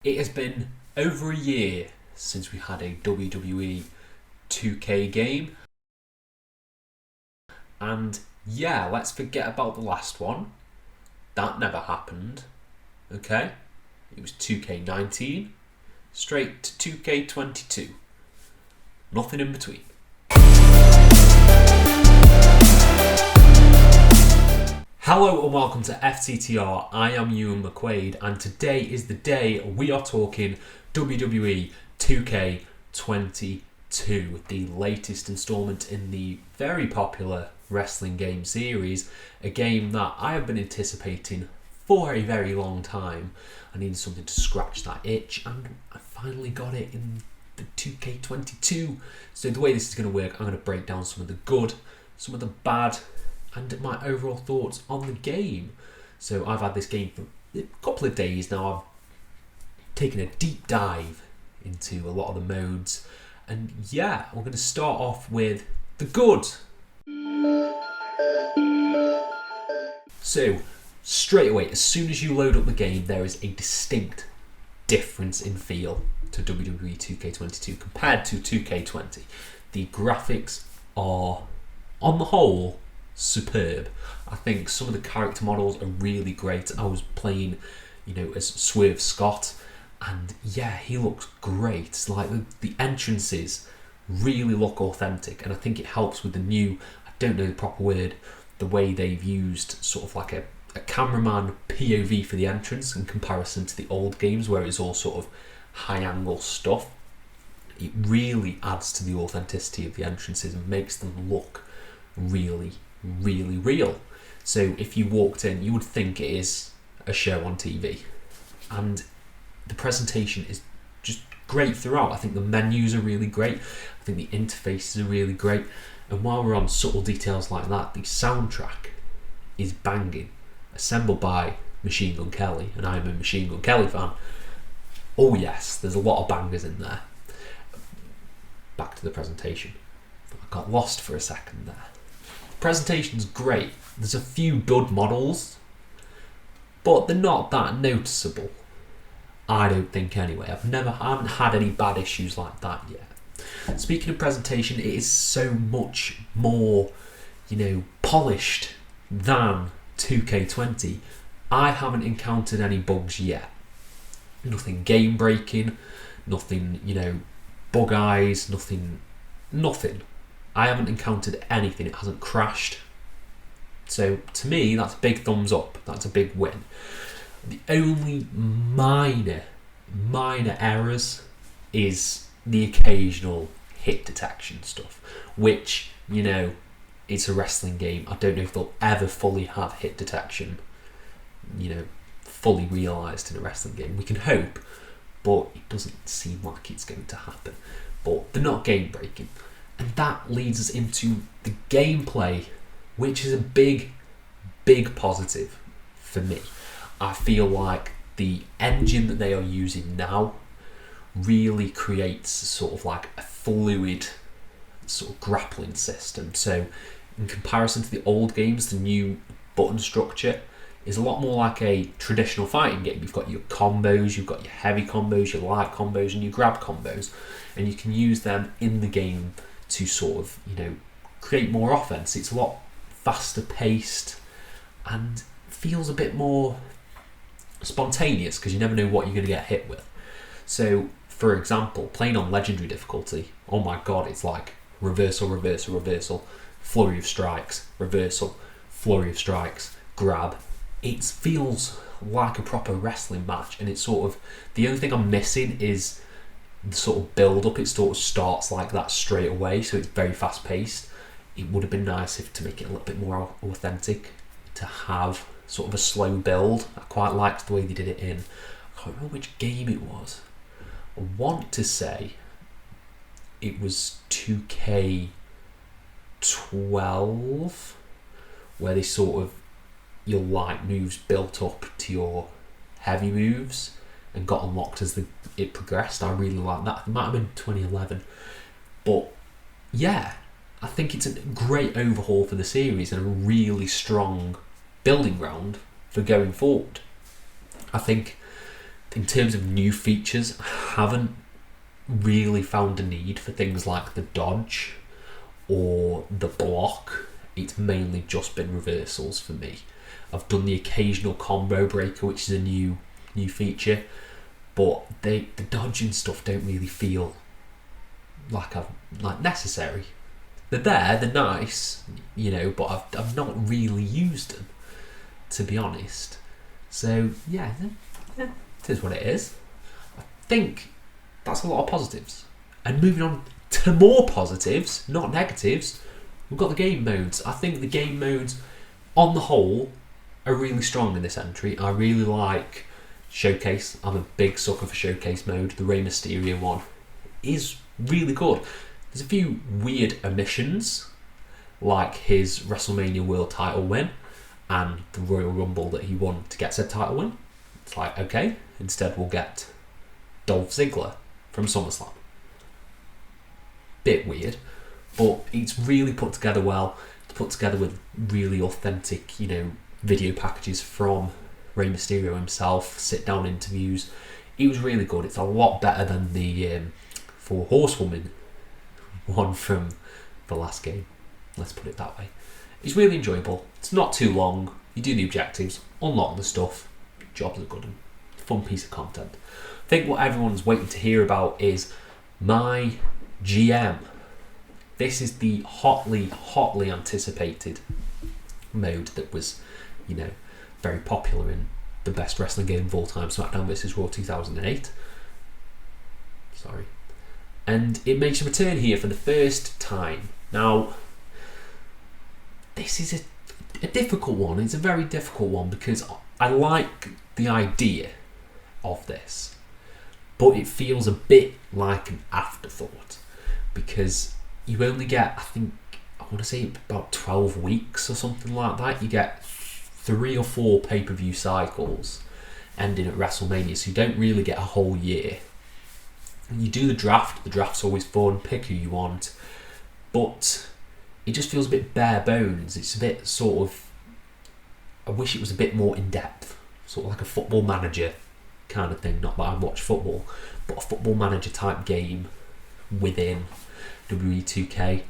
It has been over a year since we had a WWE 2K game, and yeah, let's forget about the last one. That never happened. Okay? It was 2K19, straight to 2K22. Nothing in between. Hello and welcome to FTTR. I am Ewan McQuaid, and today is the day we are talking WWE 2K22, the latest installment in the very popular wrestling game series, a game that I have been anticipating for a very long time. I needed something to scratch that itch, and I finally got it in the 2K22. So the way this is going to work, I'm going to break down some of the good, some of the bad, and my overall thoughts on the game. So I've had this game for a couple of days now. I've taken a deep dive into a lot of the modes, and yeah, we're going to start off with the good. So straight away, as soon as you load up the game, there is a distinct difference in feel to WWE 2K22 compared to 2K20. The graphics are, on the whole, superb. I think some of the character models are really great. I was playing, as Swerve Scott, and yeah, he looks great. It's like the entrances really look authentic, and I think it helps with the new, I don't know the proper word, the way they've used sort of like a cameraman POV for the entrance in comparison to the old games where it's all sort of high angle stuff. It really adds to the authenticity of the entrances and makes them look really real. So if you walked in, you would think it is a show on TV, and the presentation is just great throughout. I think the menus are really great. I think the interfaces are really great, and while we're on subtle details like that, the soundtrack is banging, assembled by Machine Gun Kelly, and I'm a Machine Gun Kelly fan. Oh yes, there's a lot of bangers in there. Back to the presentation. I got lost for a second there. Presentation's great. There's a few dud models, but they're not that noticeable. I don't think anyway. I haven't had any bad issues like that yet. Speaking of presentation, it is so much more, polished than 2K20. I haven't encountered any bugs yet. Nothing game breaking, nothing, bug eyes, nothing. I haven't encountered anything. It hasn't crashed. So to me, that's a big thumbs up. That's a big win. The only minor errors is the occasional hit detection stuff, which, it's a wrestling game. I don't know if they'll ever fully have hit detection, fully realised in a wrestling game. We can hope, but it doesn't seem like it's going to happen. But they're not game breaking. And that leads us into the gameplay, which is a big positive for me. I feel like the engine that they are using now really creates sort of like a fluid sort of grappling system. So in comparison to the old games, the new button structure is a lot more like a traditional fighting game. You've got your combos, you've got your heavy combos, your light combos, and your grab combos, and you can use them in the game to sort of, create more offense. It's a lot faster paced and feels a bit more spontaneous because you never know what you're going to get hit with. So, for example, playing on legendary difficulty, oh my god, it's like reversal, flurry of strikes, reversal, flurry of strikes, grab. It feels like a proper wrestling match, and it's sort of, the only thing I'm missing is the sort of build up. It sort of starts like that straight away, so it's very fast paced. It would have been nice if to make it a little bit more authentic, to have sort of a slow build. I quite liked the way they did it in, I can't remember which game it was. I want to say it was 2K12, where they sort of, your light moves built up to your heavy moves and got unlocked as it progressed. I really like that. It might have been 2011. But yeah, I think it's a great overhaul for the series and a really strong building ground for going forward. I think in terms of new features, I haven't really found a need for things like the dodge or the block. It's mainly just been reversals for me. I've done the occasional combo breaker, which is a new feature, but the dodge and stuff don't really feel like necessary. They're there, they're nice, but I've not really used them, to be honest. So yeah, it is what it is. I think that's a lot of positives. And moving on to more positives, not negatives, we've got the game modes. I think the game modes, on the whole, are really strong in this entry. I really like Showcase. I'm a big sucker for Showcase mode. The Rey Mysterio one is really good. There's a few weird omissions, like his WrestleMania World title win and the Royal Rumble that he won to get said title win. It's like, okay, instead we'll get Dolph Ziggler from SummerSlam. Bit weird, but it's really put together well. It's put together with really authentic, video packages from Rey Mysterio himself, sit-down interviews. It was really good. It's a lot better than the Four Horsewoman one from the last game. Let's put it that way. It's really enjoyable. It's not too long. You do the objectives, unlock the stuff. Jobs are good and fun piece of content. I think what everyone's waiting to hear about is my GM. This is the hotly anticipated mode that was, very popular in the best wrestling game of all time, SmackDown vs. Raw 2008. Sorry. And it makes a return here for the first time. Now, this is a difficult one. It's a very difficult one because I like the idea of this, but it feels a bit like an afterthought because you only get, I want to say about 12 weeks or something like that. You get 3 or 4 pay-per-view cycles ending at WrestleMania, so you don't really get a whole year. And you do the draft's always fun, pick who you want, but it just feels a bit bare bones. It's a bit sort of, I wish it was a bit more in depth, sort of like a Football Manager kind of thing. Not that I watch football, but a Football Manager type game within WWE 2K.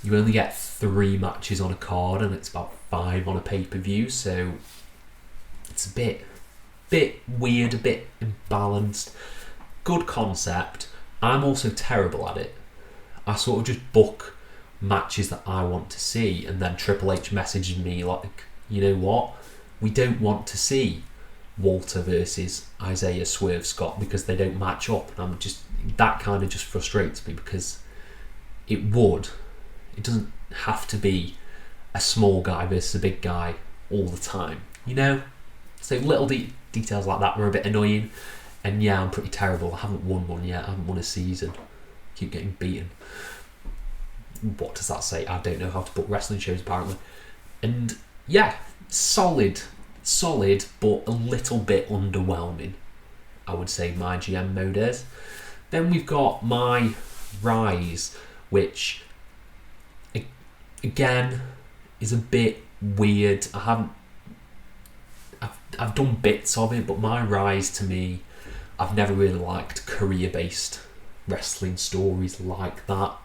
You only get 3 matches on a card and it's about 5 on a pay-per-view, so it's a bit weird, a bit imbalanced. Good concept. I'm also terrible at it. I sort of just book matches that I want to see, and then Triple H messages me like, you know what, we don't want to see Walter versus Isaiah Swerve Scott because they don't match up. And that kind of just frustrates me because it doesn't have to be a small guy versus a big guy all the time, So little details like that were a bit annoying. And yeah, I'm pretty terrible. I haven't won one yet. I haven't won a season. Keep getting beaten. What does that say? I don't know how to book wrestling shows apparently. And yeah, solid, but a little bit underwhelming, I would say my GM mode is. Then we've got my Rise, which again is a bit weird. I've done bits of it, but my Rise, to me, I've never really liked career-based wrestling stories like that,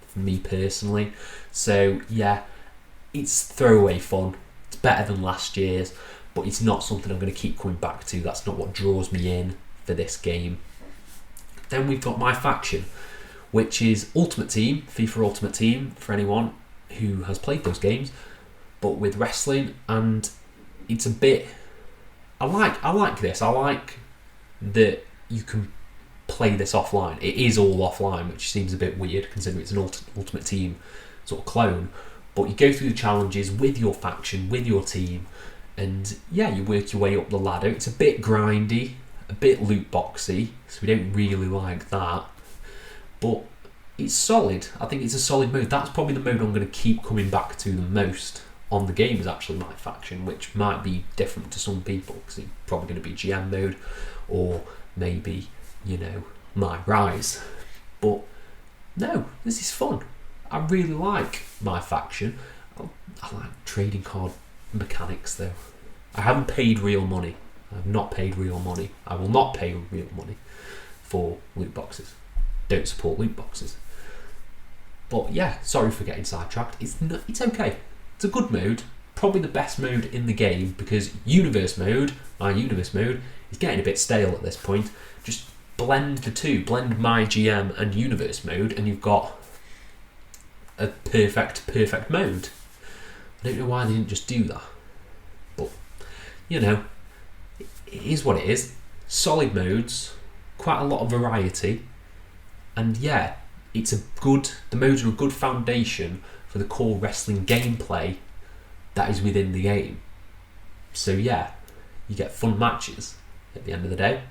for me personally. So yeah, it's throwaway fun. It's better than last year's, but it's not something I'm going to keep coming back to. That's not what draws me in for this game. Then we've got my faction, which is Ultimate Team, FIFA Ultimate Team, for anyone who has played those games, but with wrestling. And it's a bit, I like this. I like that you can play this offline. It is all offline, which seems a bit weird considering it's an Ultimate Team sort of clone. But you go through the challenges with your faction, with your team, and yeah, you work your way up the ladder. It's a bit grindy, a bit loot boxy, so we don't really like that. But it's solid. I think it's a solid mode. That's probably the mode I'm going to keep coming back to the most on the game, is actually my faction, which might be different to some people because it's probably going to be GM mode or maybe, my Rise. But no, this is fun. I really like my faction. I like trading card mechanics though. I haven't paid real money. I've not paid real money. I will not pay real money for loot boxes. Don't support loot boxes. But yeah, sorry for getting sidetracked. It's okay. It's a good mode. Probably the best mode in the game, because universe mode, my universe mode, is getting a bit stale at this point. Just blend the two. Blend my GM and universe mode, and you've got a perfect mode. I don't know why they didn't just do that. But, you know, it is what it is. Solid modes, quite a lot of variety, and yeah, the modes are a good foundation for the core wrestling gameplay that is within the game. So yeah, you get fun matches at the end of the day.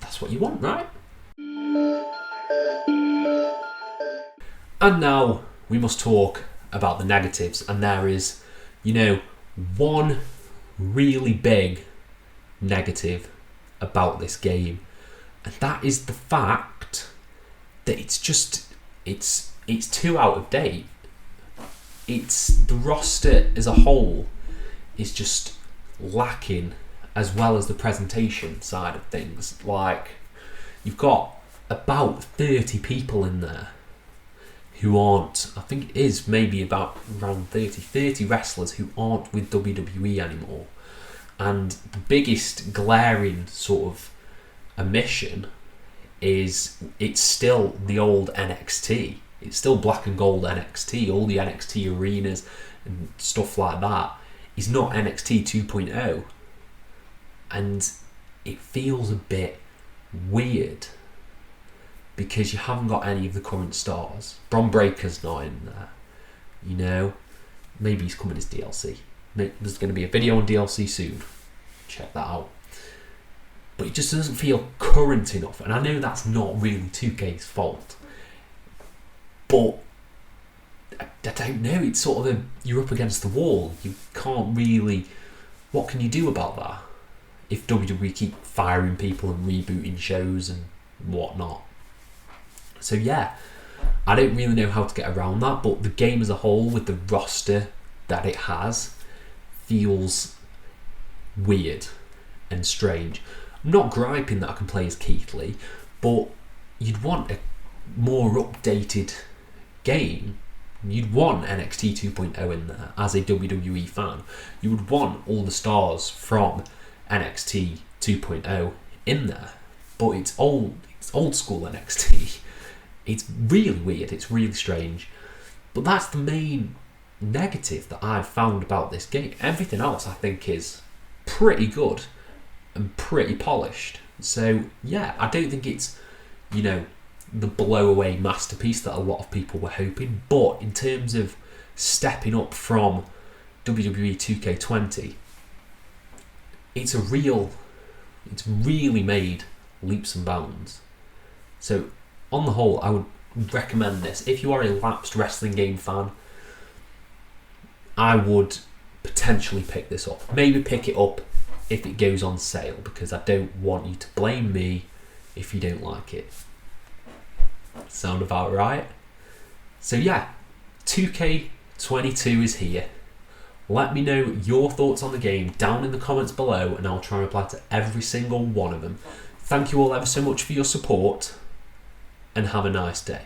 That's what you want, right? And now we must talk about the negatives, and there is, one really big negative about this game, and that is the fact that it's too out of date. The roster as a whole is just lacking, as well as the presentation side of things. Like, you've got about 30 people in there who aren't, I think it is maybe about around 30 wrestlers who aren't with WWE anymore. And the biggest glaring sort of omission is it's still the old NXT. It's still black and gold NXT. All the NXT arenas and stuff like that is not NXT 2.0. And it feels a bit weird because you haven't got any of the current stars. Bron Breakker's not in there. Maybe he's coming as DLC. There's going to be a video on DLC soon. Check that out. But it just doesn't feel current enough. And I know that's not really 2K's fault. But I don't know. It's sort of you're up against the wall. You can't really... What can you do about that? If WWE keep firing people and rebooting shows and whatnot. So yeah, I don't really know how to get around that. But the game as a whole, with the roster that it has, feels weird and strange. I'm not griping that I can play as Keith Lee, but you'd want a more updated game. You'd want NXT 2.0 in there as a WWE fan. You would want all the stars from NXT 2.0 in there, but it's old school NXT. It's really weird, it's really strange, but that's the main negative that I've found about this game. Everything else I think is pretty good and pretty polished. So yeah, I don't think it's the blow away masterpiece that a lot of people were hoping, but in terms of stepping up from WWE 2K20, it's really made leaps and bounds. So on the whole, I would recommend this. If you are a lapsed wrestling game fan, I would potentially pick this up. Maybe pick it up if it goes on sale, because I don't want you to blame me if you don't like it. Sound about right? So yeah, 2K22 is here. Let me know your thoughts on the game down in the comments below, and I'll try and reply to every single one of them. Thank you all ever so much for your support, and have a nice day.